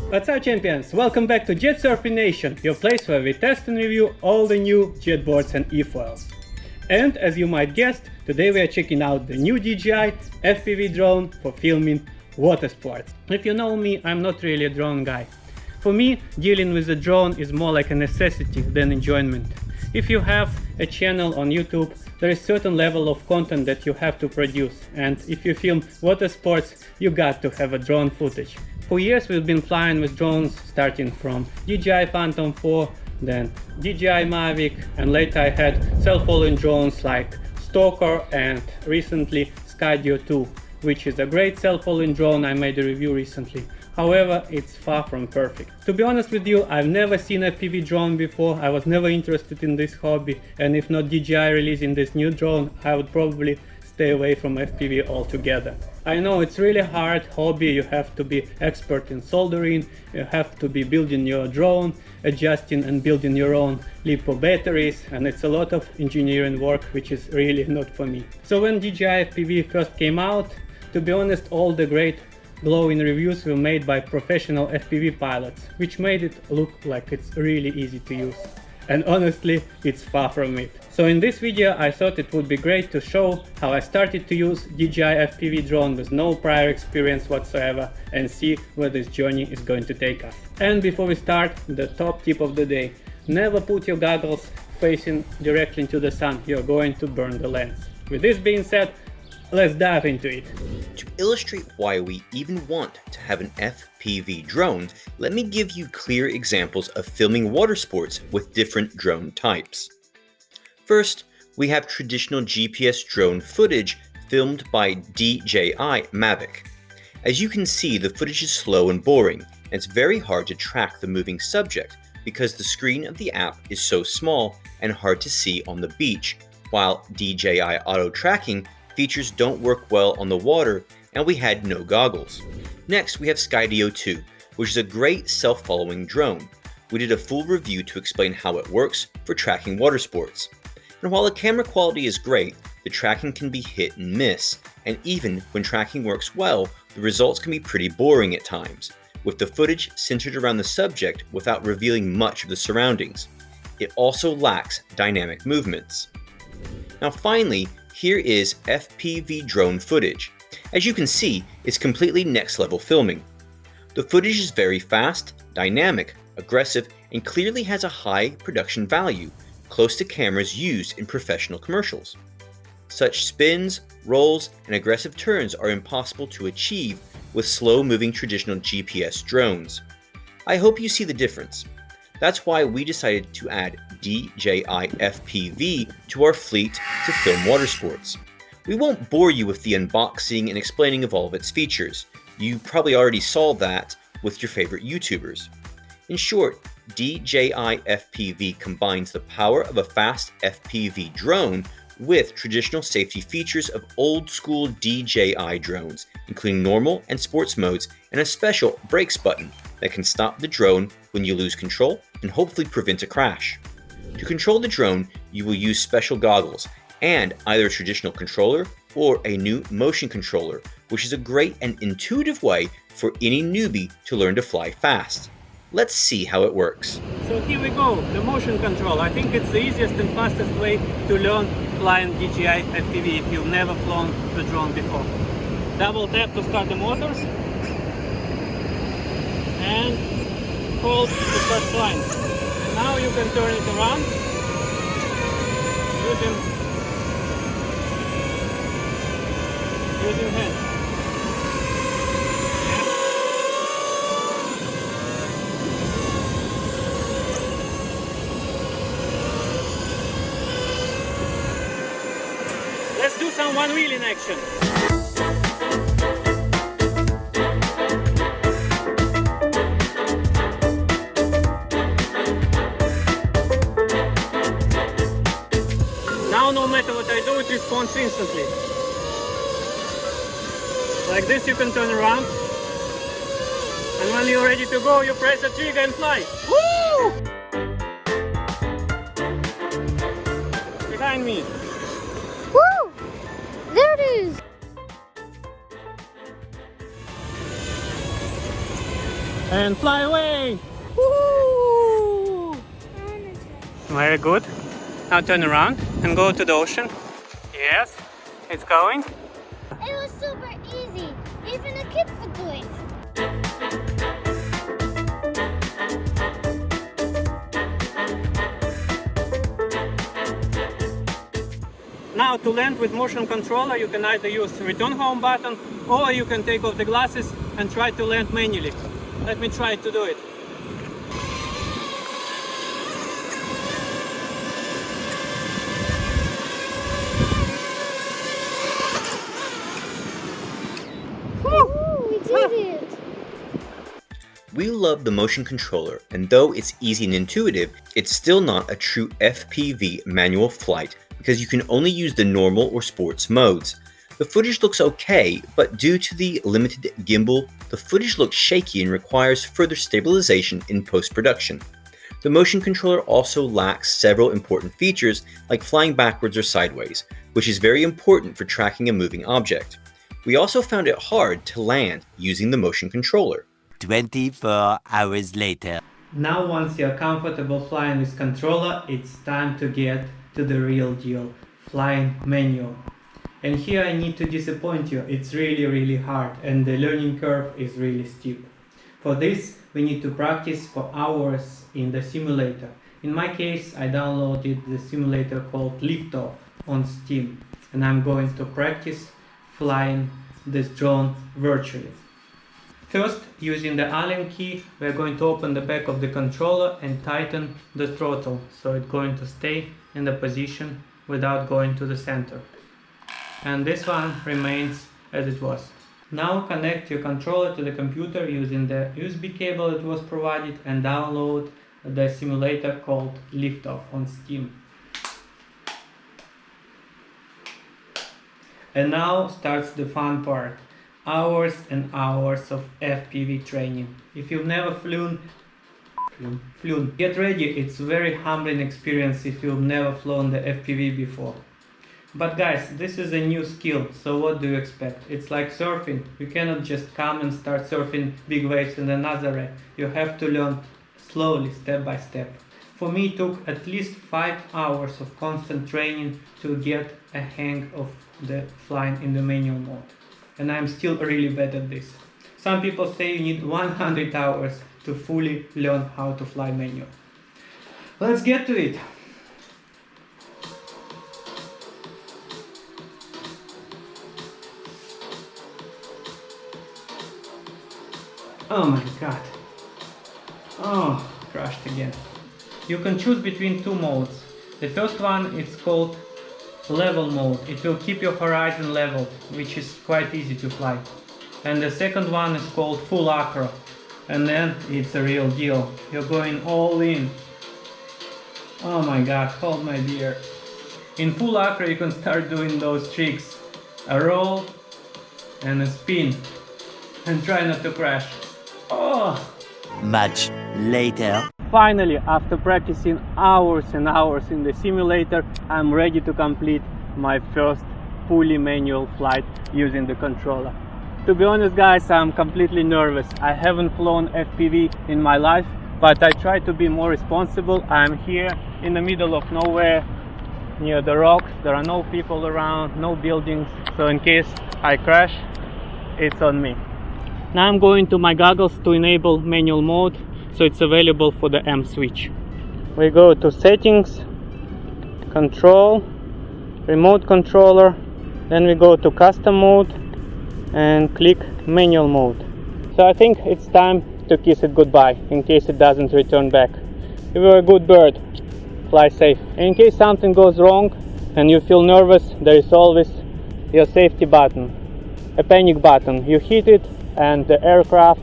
What's up, champions? Welcome back to Jetsurf Nation, your place where we test and review all the new jetboards and efoils. And as you might guess, today we are checking out the new DJI FPV drone for filming water sports. If you know me, I'm not really a drone guy. For me, dealing with a drone is more like a necessity than enjoyment. If you have a channel on YouTube, there is certain level of content that you have to produce, and if you film water sports, you got to have a drone footage. For years we've been flying with drones, starting from DJI Phantom 4, then DJI Mavic, and later I had self-following drones like Stalker and recently Skydio 2, which is a great self-following drone. I made a review recently. However, it's far from perfect. To be honest with you, I've never seen a FPV drone before. I was never interested in this hobby, and if not DJI releasing this new drone, I would probably stay away from FPV altogether. I know it's really hard hobby. You have to be expert in soldering, you have to be building your drone, adjusting and building your own LiPo batteries, and it's a lot of engineering work, which is really not for me. So when DJI FPV first came out, to be honest, all the great glowing reviews were made by professional FPV pilots, which made it look like it's really easy to use. And honestly, it's far from it. So in this video I thought it would be great to show how I started to use DJI FPV drone with no prior experience whatsoever and see where this journey is going to take us. And before we start, the top tip of the day: never put your goggles facing directly into the sun, you're going to burn the lens. With this being said, let's dive into it. To illustrate why we even want to have an FPV drone, let me give you clear examples of filming water sports with different drone types. First, we have traditional GPS drone footage filmed by DJI Mavic. As you can see, the footage is slow and boring, and it's very hard to track the moving subject because the screen of the app is so small and hard to see on the beach, while DJI Auto Tracking features don't work well on the water, and we had no goggles. Next, we have Skydio 2, which is a great self-following drone. We did a full review to explain how it works for tracking water sports. And while the camera quality is great, the tracking can be hit and miss, and even when tracking works well, the results can be pretty boring at times, with the footage centered around the subject without revealing much of the surroundings. It also lacks dynamic movements. Now finally, here is FPV drone footage. As you can see, it's completely next level filming. The footage is very fast, dynamic, aggressive, and clearly has a high production value, close to cameras used in professional commercials. Such spins, rolls, and aggressive turns are impossible to achieve with slow-moving traditional GPS drones. I hope you see the difference. That's why we decided to add DJI FPV to our fleet to film water sports. We won't bore you with the unboxing and explaining of all of its features. You probably already saw that with your favorite YouTubers. In short, DJI FPV combines the power of a fast FPV drone with traditional safety features of old-school DJI drones, including normal and sports modes, and a special brakes button that can stop the drone when you lose control and hopefully prevent a crash. To control the drone, you will use special goggles and either a traditional controller or a new motion controller, which is a great and intuitive way for any newbie to learn to fly fast. Let's see how it works. So here we go, the motion control. I think it's the easiest and fastest way to learn flying DJI FPV if you've never flown the drone before. Double tap to start the motors and hold to start flying. Now you can turn it around using hands. Let's do some one wheel in action. Now no matter what I I do it responds instantly. Like this you can turn around. And when you're ready to go, you press the trigger and fly. Woo! Behind me. Woo! There it is! And fly away! Woo! Very good. Now turn around and go to the ocean. Yes, it's going. It was super easy. Even a kid could do it. Now to land with motion controller, you can either use return home button or you can take off the glasses and try to land manually. Let me try to do it. Woo! We did it! We love the motion controller, and though it's easy and intuitive, it's still not a true FPV manual flight because you can only use the normal or sports modes. The footage looks okay, but due to the limited gimbal, the footage looks shaky and requires further stabilization in post-production. The motion controller also lacks several important features like flying backwards or sideways, which is very important for tracking a moving object. We also found it hard to land using the motion controller. 24 hours later. Now once you're comfortable flying with controller, it's time to get to the real deal, flying manual. And here I need to disappoint you, it's really hard and the learning curve is really steep. For this we need to practice for hours in the simulator. In my case I downloaded the simulator called Liftoff on Steam and I'm going to practice flying this drone virtually. First, using the Allen key, we're going to open the back of the controller and tighten the throttle, so it's going to stay in the position without going to the center. And this one remains as it was. Now connect your controller to the computer using the USB cable that was provided and download the simulator called Liftoff on Steam. And now starts the fun part. Hours and hours of FPV training. If you've never flown, get ready, it's a very humbling experience if you've never flown the FPV before. But guys, this is a new skill, so what do you expect? It's like surfing. You cannot just come and start surfing big waves in the Nazareth. You have to learn slowly, step by step. For me it took at least 5 hours of constant training to get a hang of the flying in the manual mode. And I'm still really bad at this. Some people say you need 100 hours to fully learn how to fly manual. Let's get to it. Oh my god. Oh, crashed again. You can choose between two modes. The first one is called level mode. It will keep your horizon leveled, which is quite easy to fly. And the second one is called full acro, and then it's a real deal. You're going all in. Oh my god, hold my beer. In full acro you can start doing those tricks. A roll and a spin. And try not to crash. Oh! Much later. Finally, after practicing hours and hours in the simulator, I'm ready to complete my first fully manual flight using the controller. To be honest guys, I'm completely nervous. I haven't flown FPV in my life, but I try to be more responsible. I'm here in the middle of nowhere, near the rocks. There are no people around, no buildings, so in case I crash, it's on me. Now I'm going to my goggles to enable manual mode, so it's available for the M switch. We go to settings, control, remote controller, then we go to custom mode and click manual mode. So I think it's time to kiss it goodbye in case it doesn't return back. You were a good bird, fly safe. In case something goes wrong and you feel nervous, there is always your safety button, a panic button. You hit it and the aircraft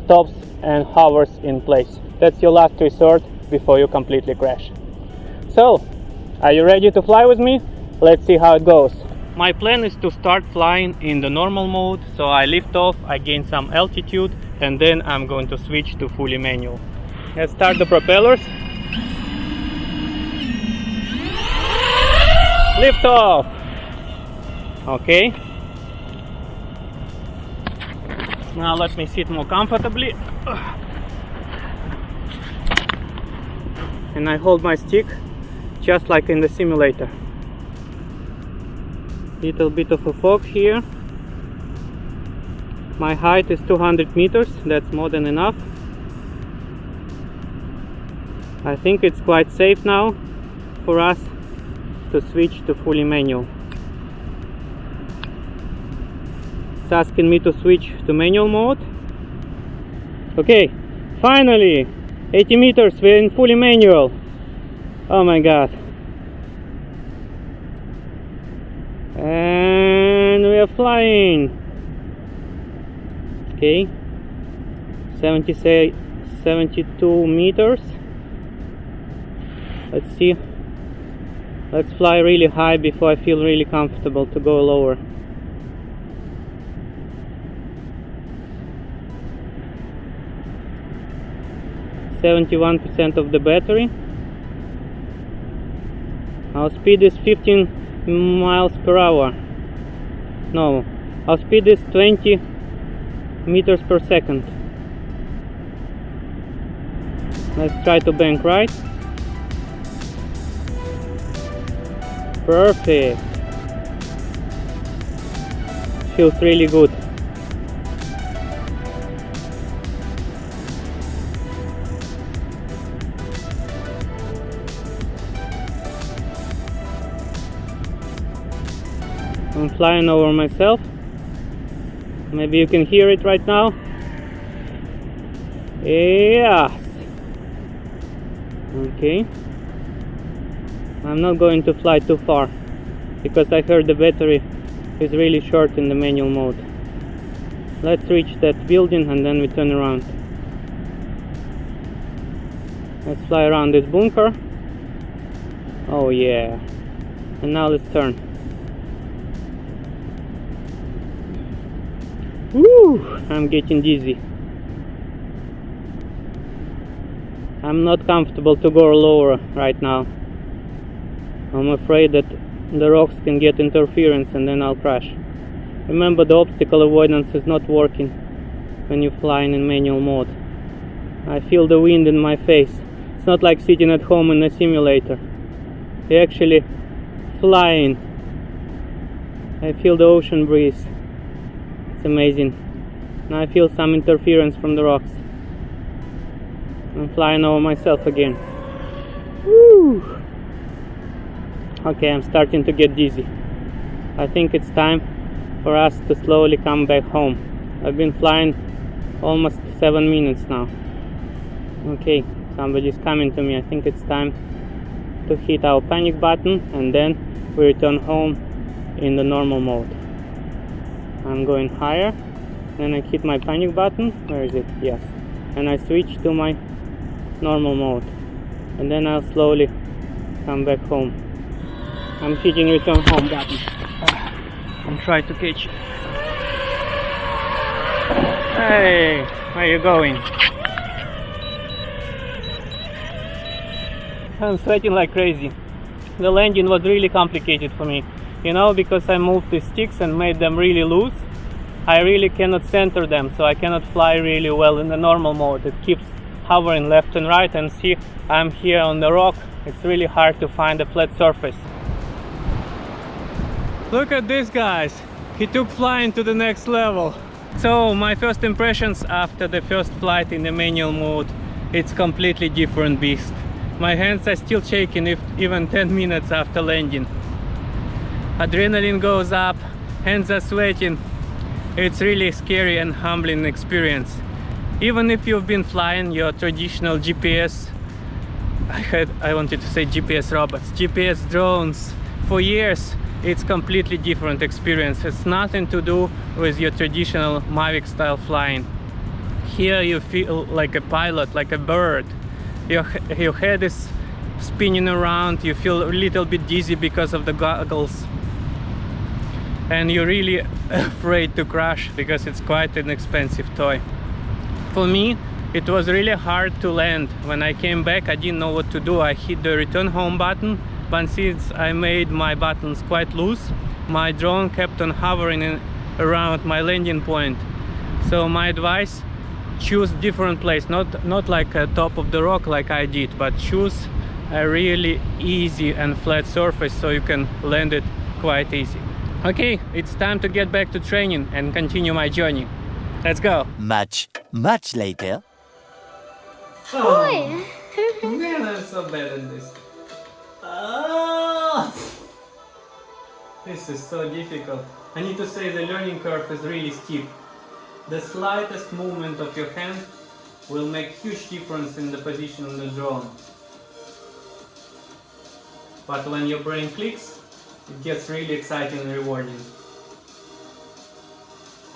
stops and hovers in place. That's your last resort before you completely crash. So, are you ready to fly with me? let's see how it goes. My plan is to start flying in the normal mode, so I lift off, I gain some altitude, and then I'm going to switch to fully manual. Let's start the propellers. Lift off! Okay. Now let me sit more comfortably. And I hold my stick just like in the simulator. Little bit of a fog here. My height is 200 meters, that's more than enough. I think it's quite safe now for us to switch to fully manual. It's asking me to switch to manual mode. Okay, finally! 80 meters, we're in fully manual. Oh my god. And we are flying. Okay. 72 meters. Let's see. Let's fly really high before I feel really comfortable to go lower. %71% of the battery. Our speed is 15 miles per hour. No, our speed is 20 meters per second. Let's try to bank right. Perfect. Feels really good. I'm flying over myself. Maybe you can hear it right now. Yes. Okay. I'm not going to fly too far because I heard the battery is really short in the manual mode. Let's reach that building and then we turn around. Let's fly around this bunker. Oh yeah. And now let's turn. Woo! I'm getting dizzy. I'm not comfortable to go lower right now. I'm afraid that the rocks can get interference and then I'll crash. Remember, the obstacle avoidance is not working when you're flying in manual mode. I feel the wind in my face. It's not like sitting at home in a simulator. You're actually flying. I feel the ocean breeze. It's amazing. Now I feel some interference from the rocks. I'm flying over myself again. Woo! Okay, I'm starting to get dizzy. I think it's time for us to slowly come back home. I've been flying almost 7 minutes now. Okay, somebody's coming to me. I think it's time to hit our panic button and then we return home in the normal mode. I'm going higher, then I hit my panic button. Where is it? Yes. And I switch to my normal mode. And then I'll slowly come back home. I'm hitting return home button. I'm trying to catch. Hey, where are you going? I'm sweating like crazy. The landing was really complicated for me. You know, because I moved the sticks and made them really loose, I really cannot center them, so I cannot fly really well in the normal mode. It keeps hovering left and right, and see, I'm here on the rock. It's really hard to find a flat surface. Look at this, guys. He took flying to the next level. So my first impressions after the first flight in the manual mode, it's completely different beast. My hands are still shaking even 10 minutes after landing. Adrenaline goes up, hands are sweating. It's really scary and humbling experience. Even if you've been flying your traditional GPS, I wanted to say GPS robots, GPS drones for years, it's completely different experience. It's nothing to do with your traditional Mavic style flying. Here you feel like a pilot, like a bird. Your head is spinning around, you feel a little bit dizzy because of the goggles, and you're really afraid to crash because it's quite an expensive toy. For me, it was really hard to land. When I came back, I didn't know what to do. I hit the return home button, but since I made my buttons quite loose, my drone kept on hovering around my landing point. So my advice, choose different place, not like a top of the rock like I did, but choose a really easy and flat surface so you can land it quite easy. Okay, it's time to get back to training and continue my journey. Let's go. Much later. Boy. Man, I'm so bad at this. Oh, this is so difficult. I need to say the learning curve is really steep. The slightest movement of your hand will make huge difference in the position of the drone. But when your brain clicks, it gets really exciting and rewarding.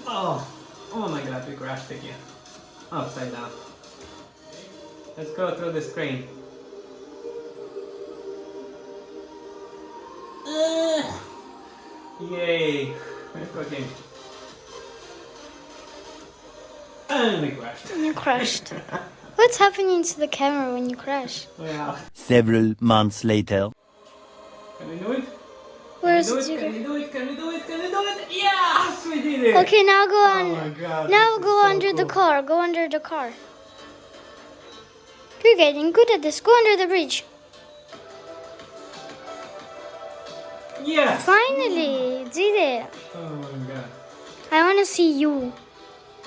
Oh my god, we crashed again. Upside down. Let's go through the screen. Yay! Okay. And we crashed. You crashed. What's happening to the camera when you crash? Wow. Several months later. Can we do it? Where's Can the we do it? Can we do it? Can we do it? Yes, we did it! Okay, now go on. Oh my god. Now this go is so under the cool. car. Go under the car. You're getting good at this. Go under the bridge. Yes! Finally, you did it. Oh my god. I want to see you.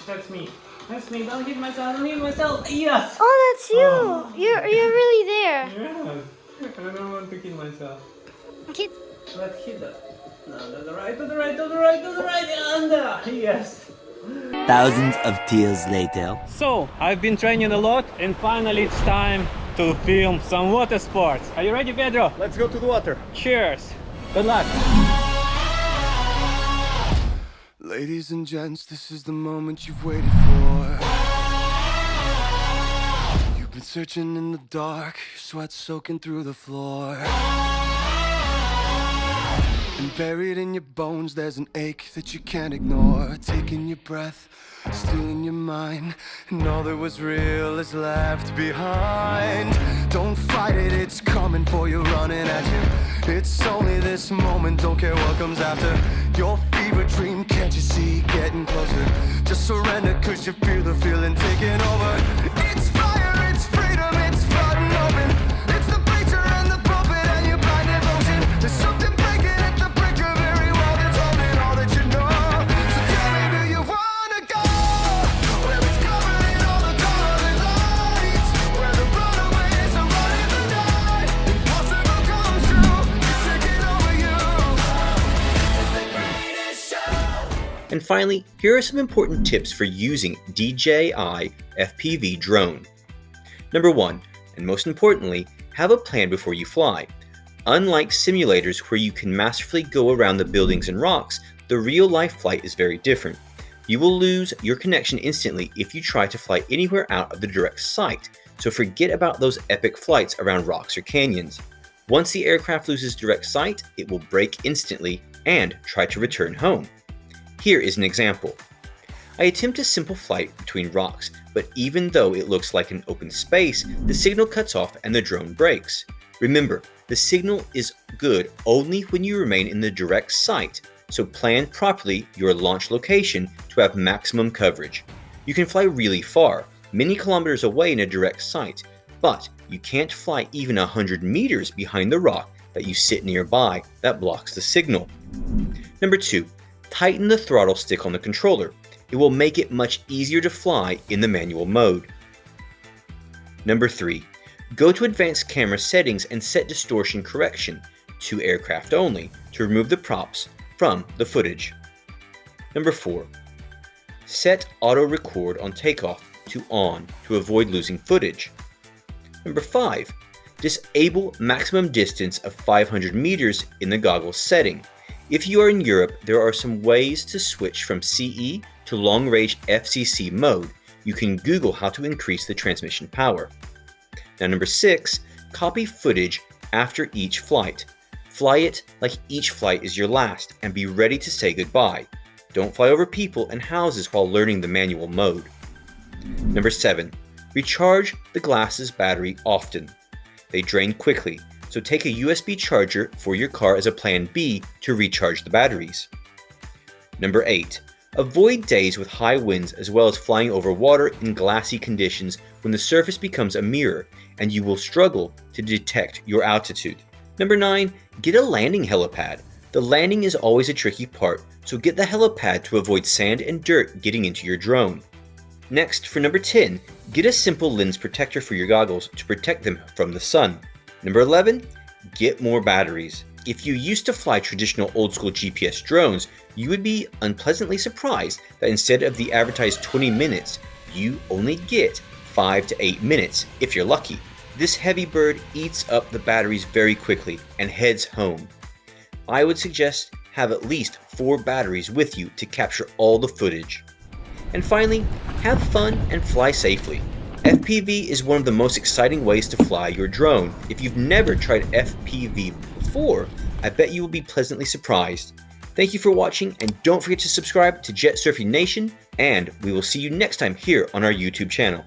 That's me. That's me. Don't hit myself. Don't hit myself. Yes! Oh, that's you. Oh. You're really there. Yes! I don't want to hit myself. Kid. Let's hit that. No, to the right, to the right, to the right, to the right, and yes! Thousands of tears later. So, I've been training a lot, and finally it's time to film some water sports. Are you ready, Pedro? Let's go to the water. Cheers! Good luck! Ladies and gents, this is the moment you've waited for. You've been searching in the dark, your sweat soaking through the floor. And buried in your bones, there's an ache that you can't ignore. Taking your breath, stealing your mind, and all that was real is left behind. Don't fight it, it's coming for you, running at you. It's only this moment, don't care what comes after. Your fever dream, can't you see, getting closer? Just surrender, cause you feel the feeling taking over. It's fire, it's freedom, it's flooding open. It's the preacher and the pulpit and your blind devotion. There's something breaking at the brink of every wall that's holding all that you know. So tell me, do you wanna go? Where it's covered in all the colored lights, where the runaways are running the night. Impossible comes true, it's taking over you. This is the greatest show. And finally, here are some important tips for using DJI FPV drone. Number 1, and most importantly, have a plan before you fly. Unlike simulators where you can masterfully go around the buildings and rocks, the real-life flight is very different. You will lose your connection instantly if you try to fly anywhere out of the direct sight, so forget about those epic flights around rocks or canyons. Once the aircraft loses direct sight, it will break instantly and try to return home. Here is an example. I attempt a simple flight between rocks, but even though it looks like an open space, the signal cuts off and the drone breaks. Remember, the signal is good only when you remain in the direct sight, so plan properly your launch location to have maximum coverage. You can fly really far, many kilometers away in a direct sight, but you can't fly even 100 meters behind the rock that you sit nearby that blocks the signal. Number 2, tighten the throttle stick on the controller. It will make it much easier to fly in the manual mode. Number 3, go to advanced camera settings and set distortion correction to aircraft only to remove the props from the footage. Number 4, set auto record on takeoff to on to avoid losing footage. Number 5, disable maximum distance of 500 meters in the goggles setting. If you are in Europe, there are some ways to switch from CE to long-range FCC mode. You can Google how to increase the transmission power. Now number 6, copy footage after each flight. Fly it like each flight is your last and be ready to say goodbye. Don't fly over people and houses while learning the manual mode. Number 7. Recharge the glasses battery often. They drain quickly, so take a USB charger for your car as a plan B to recharge the batteries. Number 8. Avoid days with high winds as well as flying over water in glassy conditions when the surface becomes a mirror and you will struggle to detect your altitude. Number 9. Get a landing helipad. The landing is always a tricky part, so get the helipad to avoid sand and dirt getting into your drone. Next, for number 10, get a simple lens protector for your goggles to protect them from the sun. Number 11, get more batteries. If you used to fly traditional old school GPS drones, you would be unpleasantly surprised that instead of the advertised 20 minutes, you only get 5 to 8 minutes if you're lucky. This heavy bird eats up the batteries very quickly and heads home. I would suggest have at least 4 batteries with you to capture all the footage. And finally, have fun and fly safely. FPV is one of the most exciting ways to fly your drone. If you've never tried FPV before, I bet you will be pleasantly surprised. Thank you for watching, and don't forget to subscribe to Jetsurfing Nation, and we will see you next time here on our YouTube channel.